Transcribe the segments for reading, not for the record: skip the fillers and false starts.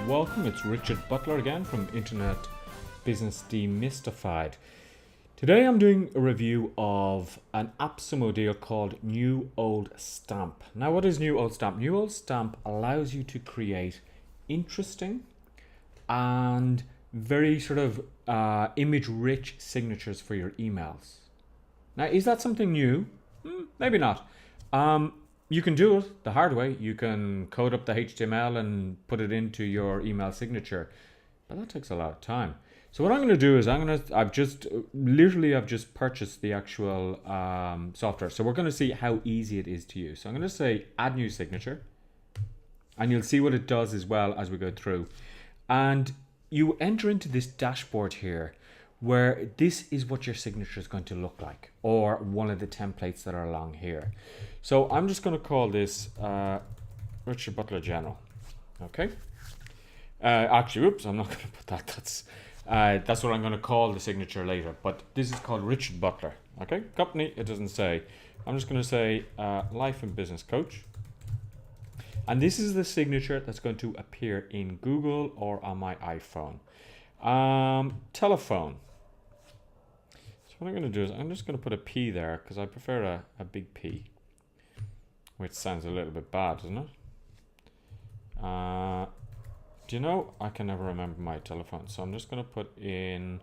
welcome. It's Richard Butler again from Internet Business Demystified. Today I'm doing a review of an Appsumo deal called New Old Stamp. Now, what is New Old Stamp? New Old Stamp allows you to create interesting and very sort of image-rich signatures for your emails. Now, is that something new? Maybe not. You can do it the hard way. You can code up the HTML and put it into your email signature, but that takes a lot of time. So what I'm going to do is I've just purchased the actual software. So we're going to see how easy it is to use. So I'm going to say add new signature, and you'll see what it does as well as we go through. And you enter into this dashboard here, where this is what your signature is going to look like, or one of the templates that are along here. So I'm just going to call this Richard Butler General. Okay. Actually, oops, I'm not going to put that. That's what I'm going to call the signature later. But this is called Richard Butler. Okay. Company, it doesn't say. I'm just going to say Life and Business Coach. And this is the signature that's going to appear in Google or on my iPhone. Telephone. So what I'm going to do is I'm just going to put a P there because I prefer a big P, which sounds a little bit bad, doesn't it? Do you know, I can never remember my telephone, so I'm just going to put in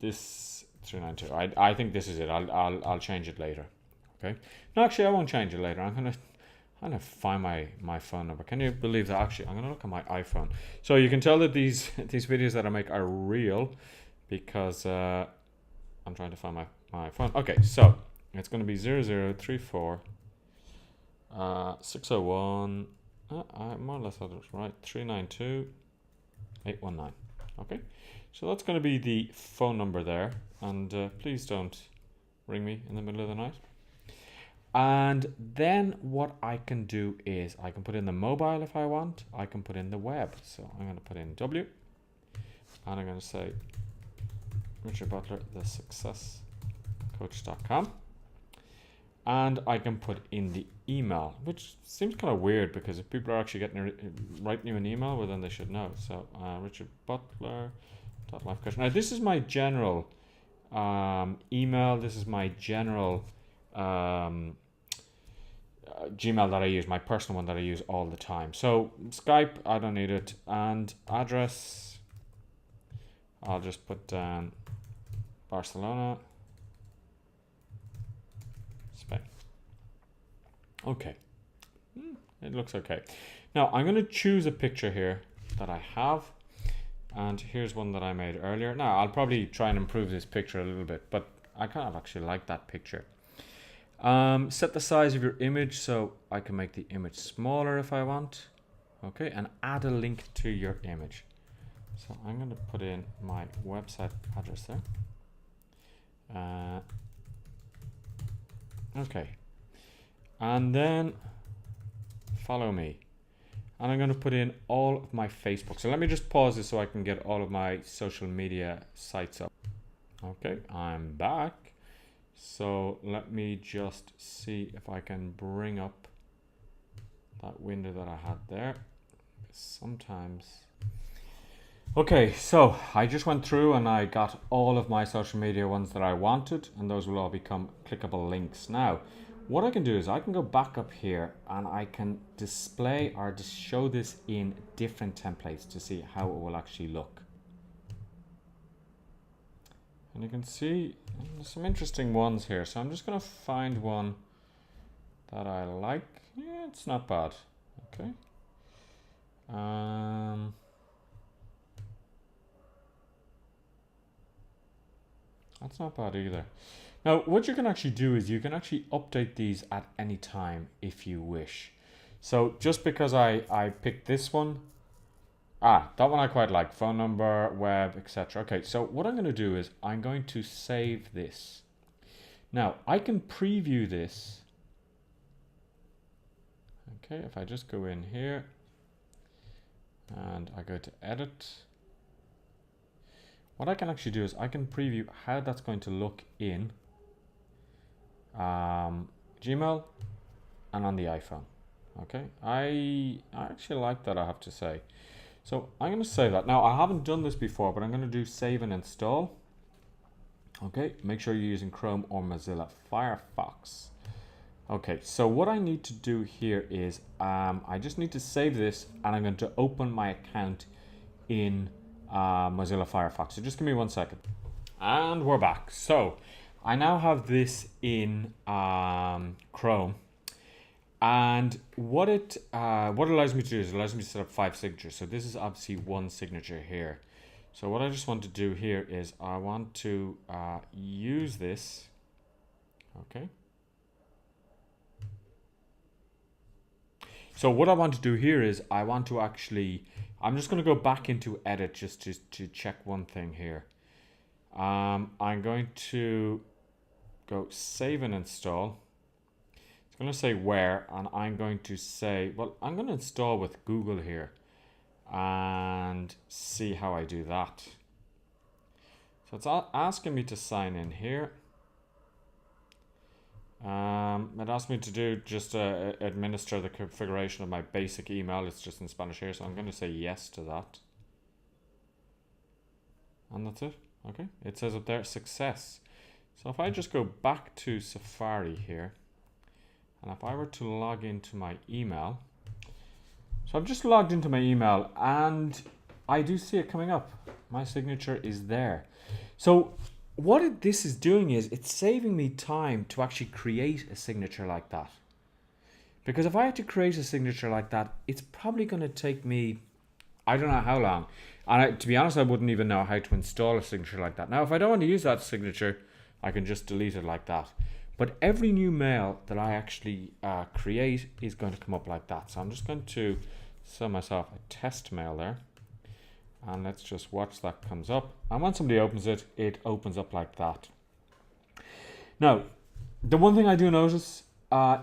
this 392. I think this is it. I'll change it later. Okay. No, actually, I won't change it later. I'm gonna find my phone number. Can you believe that? Actually, I'm gonna look at my iPhone. So you can tell that these videos that I make are real because I'm trying to find my phone. Okay, so it's gonna be 0034 601. I more or less had it right. 392 819. Okay, so that's gonna be the phone number there, and please don't ring me in the middle of the night. And then what I can do is I can put in the mobile if I want. I can put in the web. So I'm going to put in W, and I'm going to say Richard Butler, the successcoach.com. And I can put in the email, which seems kind of weird because if people are actually writing you an email, well, then they should know. So Richard Butler .life coach. Now this is my general email. This is my general Gmail that I use, my personal one that I use all the time. So Skype, I don't need it, and address, I'll just put down Barcelona, Spain. Okay, it looks okay. Now I'm going to choose a picture here that I have, and here's one that I made earlier. Now I'll probably try and improve this picture a little bit, but I kind of actually like that picture. Set the size of your image so I can make the image smaller if I want. Okay, and add a link to your image. So I'm going to put in my website address there. Okay, and then follow me. And I'm going to put in all of my Facebook. So let me just pause this so I can get all of my social media sites up. Okay, I'm back. So let me just see if I can bring up that window that I had there. Sometimes. Okay, so I just went through and I got all of my social media ones that I wanted, and those will all become clickable links. Now, what I can do is I can go back up here and I can display or just show this in different templates to see how it will actually look. And you can see there's some interesting ones here. So I'm just going to find one that I like. Yeah, it's not bad. Okay. That's not bad either. Now, what you can actually do is you can actually update these at any time if you wish. So just because I picked this one, that one I quite like, phone number, web, etc. Okay, so what I'm going to do is I'm going to save this. Now, I can preview this. Okay, if I just go in here and I go to edit, what I can actually do is I can preview how that's going to look in Gmail and on the iPhone. Okay, I actually like that, I have to say. So I'm going to save that. Now I haven't done this before, but I'm going to do save and install. Okay, make sure you're using Chrome or Mozilla Firefox. Okay, so what I need to do here is I just need to save this, and I'm going to open my account in Mozilla Firefox. So just give me 1 second. And we're back. So I now have this in Chrome. And what it allows me to do is it allows me to set up 5 signatures. So this is obviously one signature here. So what I just want to do here is I want to use this. Okay. So what I want to do here is I want to actually, I'm just going to go back into edit just to check one thing here. I'm going to go save and install. It's going to say where, and I'm going to say, well, I'm going to install with Google here and see how I do that. So it's asking me to sign in here. It asked me to do just administer the configuration of my basic email. It's just in Spanish here, so I'm going to say yes to that. And that's it. Okay, it says up there, success. So if I just go back to Safari here, and if I were to log into my email, so I've just logged into my email and I do see it coming up. My signature is there. So what this is doing is it's saving me time to actually create a signature like that. Because if I had to create a signature like that, it's probably going to take me, I don't know how long. And to be honest, I wouldn't even know how to install a signature like that. Now, if I don't want to use that signature, I can just delete it like that. But every new mail that I actually create is going to come up like that. So I'm just going to send myself a test mail there. And let's just watch that comes up. And when somebody opens it, it opens up like that. Now, the one thing I do notice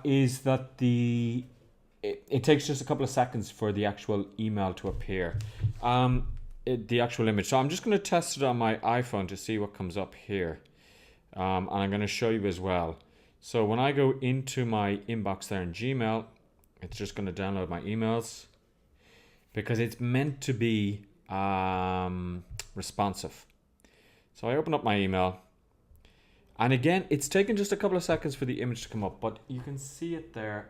is that it takes just a couple of seconds for the actual email to appear. The actual image. So I'm just going to test it on my iPhone to see what comes up here. And I'm going to show you as well. So when I go into my inbox there in Gmail, it's just going to download my emails because it's meant to be responsive. So I open up my email, and again, it's taken just a couple of seconds for the image to come up, but you can see it there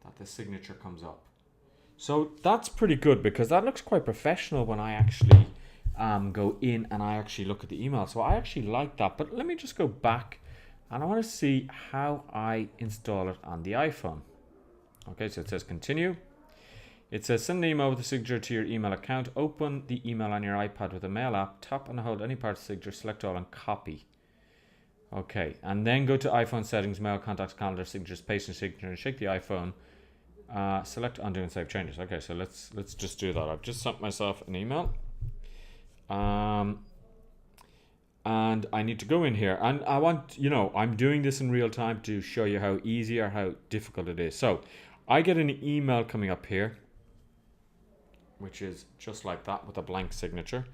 that the signature comes up. So that's pretty good because that looks quite professional when I actually go in and I actually look at the email. So I actually like that, but let me just go back and I want to see how I install it on the iPhone. Okay, so it says continue. It says send an email with a signature to your email account. Open the email on your iPad with a mail app. Tap and hold any part of the signature. Select all and copy. Okay, and then go to iPhone settings, mail, contacts, calendar, signatures, paste your signature, and shake the iPhone. Select undo and save changes. Okay, so let's just do that. I've just sent myself an email. And I need to go in here, and I want, I'm doing this in real time to show you how easy or how difficult it is. So I get an email coming up here, which is just like that with a blank signature,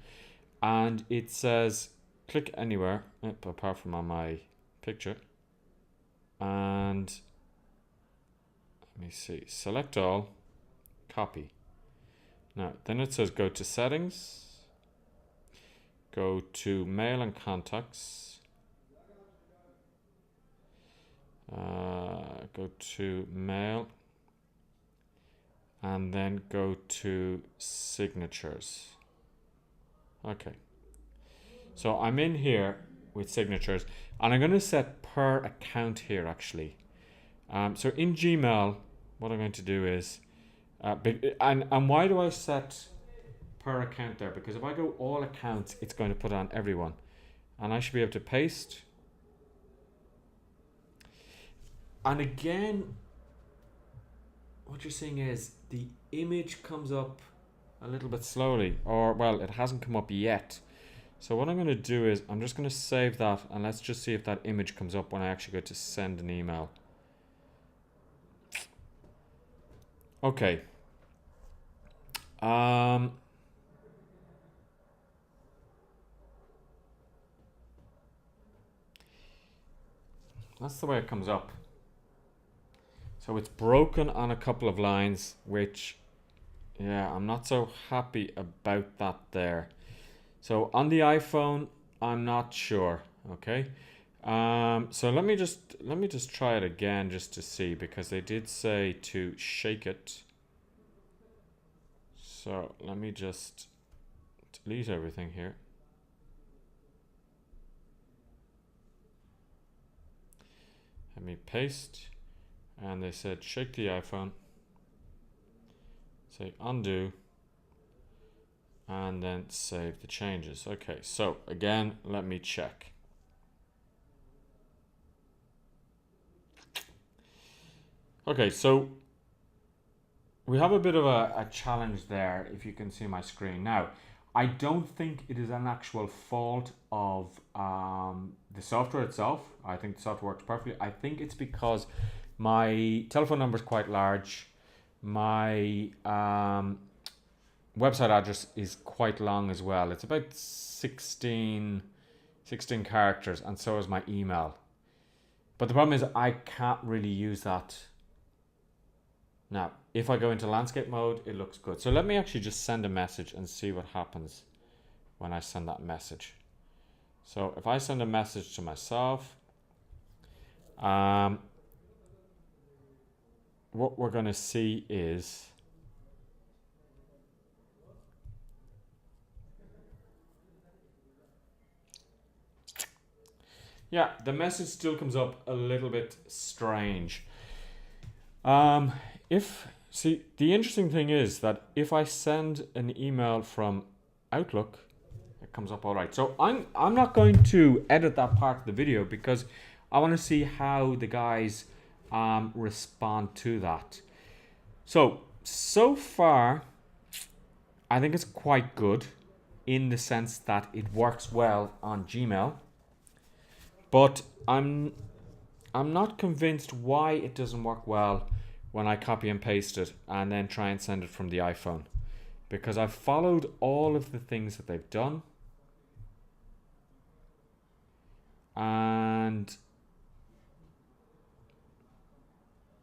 and it says click anywhere apart from on my picture, and let me see, select all, copy. Now then it says go to settings, go to mail and contacts, go to mail, and then go to signatures. Okay, so I'm in here with signatures, and I'm going to set per account here actually. So in Gmail, what I'm going to do is, and why do I set per account there? Because if I go all accounts, it's going to put on everyone, and I should be able to paste. And again, what you're seeing is the image comes up a little bit slowly, or well, it hasn't come up yet. So what I'm going to do is I'm just going to save that, and let's just see if that image comes up when I actually go to send an email. Okay. That's the way it comes up. So it's broken on a couple of lines, which, yeah, I'm not so happy about that there. So on the iPhone, I'm not sure. Okay. So let me just try it again just to see, because they did say to shake it. So let me just delete everything here. Let me paste, and they said shake the iPhone, say undo, and then save the changes. Okay, so again, let me check. Okay, so we have a bit of a challenge there, if you can see my screen. Now, I don't think it is an actual fault of the software itself. I think the software works perfectly. I think it's because my telephone number is quite large. My website address is quite long as well. It's about 16 characters, and so is my email. But the problem is I can't really use that. Now, if I go into landscape mode, it looks good. So let me actually just send a message and see what happens when I send that message. So if I send a message to myself, what we're going to see is yeah, the message still comes up a little bit strange. The interesting thing is that if I send an email from Outlook, it comes up all right. So I'm not going to edit that part of the video, because I want to see how the guys respond to that. So far, I think it's quite good in the sense that it works well on Gmail, but I'm not convinced why it doesn't work well when I copy and paste it and then try and send it from the iPhone, because I've followed all of the things that they've done, and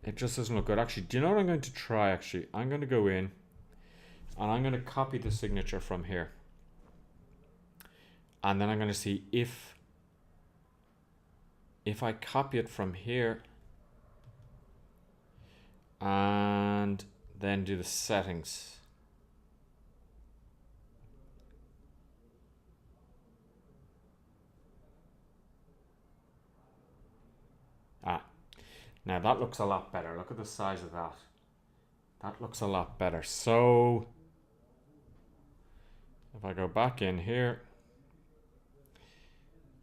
it just doesn't look good. Actually, do you know what I'm going to try? Actually, I'm going to go in and I'm going to copy the signature from here, and then I'm going to see if I copy it from here and then do the settings. Now that looks a lot better. Look at the size of that. That looks a lot better. So if I go back in here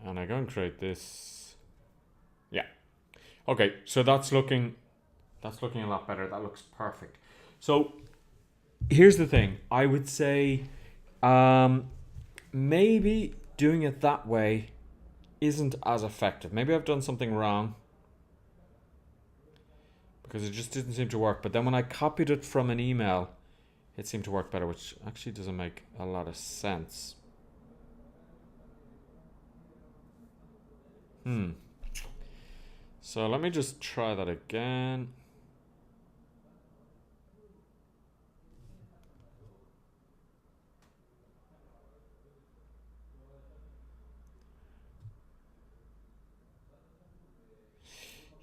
and I go and create this, yeah. Okay, so that's looking a lot better. That looks perfect. So here's the thing. I would say maybe doing it that way isn't as effective. Maybe I've done something wrong, because it just didn't seem to work. But then when I copied it from an email, it seemed to work better, which actually doesn't make a lot of sense. So let me just try that again.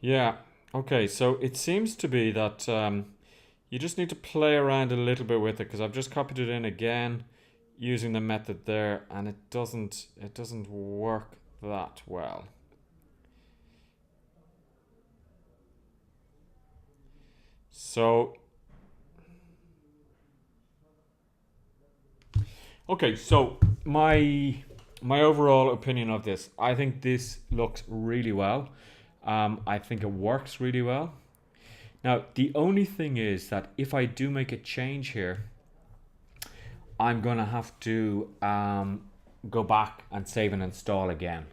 Yeah, okay, so it seems to be that you just need to play around a little bit with it, because I've just copied it in again using the method there, and it doesn't work that well. So okay, so my overall opinion of this, I think this looks really well. I think it works really well. Now, the only thing is that if I do make a change here, I'm going to have to go back and save and install again.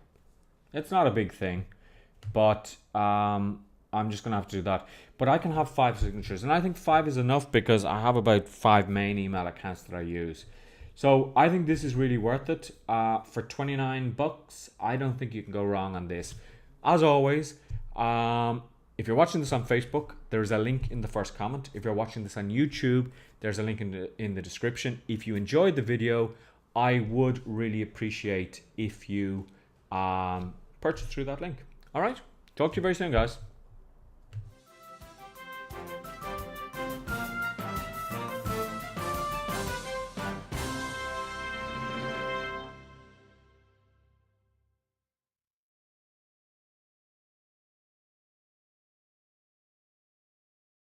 It's not a big thing, but I'm just going to have to do that. But I can have 5 signatures, and I think 5 is enough, because I have about 5 main email accounts that I use. So I think this is really worth it. For $29, I don't think you can go wrong on this. As always, If you're watching this on Facebook, there's a link in the first comment. If you're watching this on YouTube, there's a link in the description. If you enjoyed the video, I would really appreciate if you purchase through that link. All right, talk to you very soon, guys.